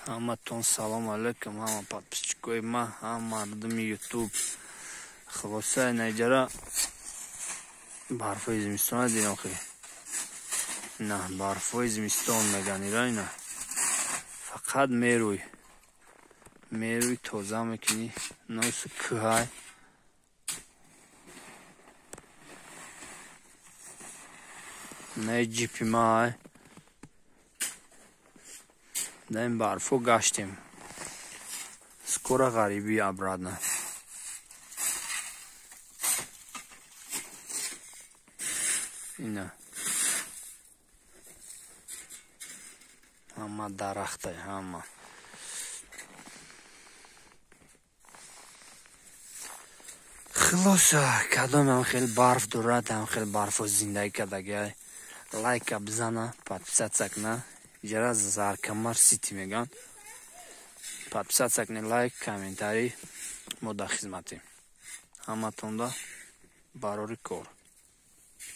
Hammatun salom alaykum, hamma подписчиков, hamma mardum YouTube. Xulosai najara barfoy zimiston din oxir. Na, barfoy zimiston meganira ina. Faqat meruy toza mekini, nosu kuhay. Ne jipi mai. Даем барфу гаштем. Скоро гариби обратно. Ина. Hamma дарахтай, hamma. خلاص کدام هم خیلی برف دورت هم خیلی برف و زندگی کردگه لایک بزنه подписаться کنه جرا زار کمر سیتی میگن подписаться کنه لایک کامنتاری ما در خدمتیم همتون دا برای کار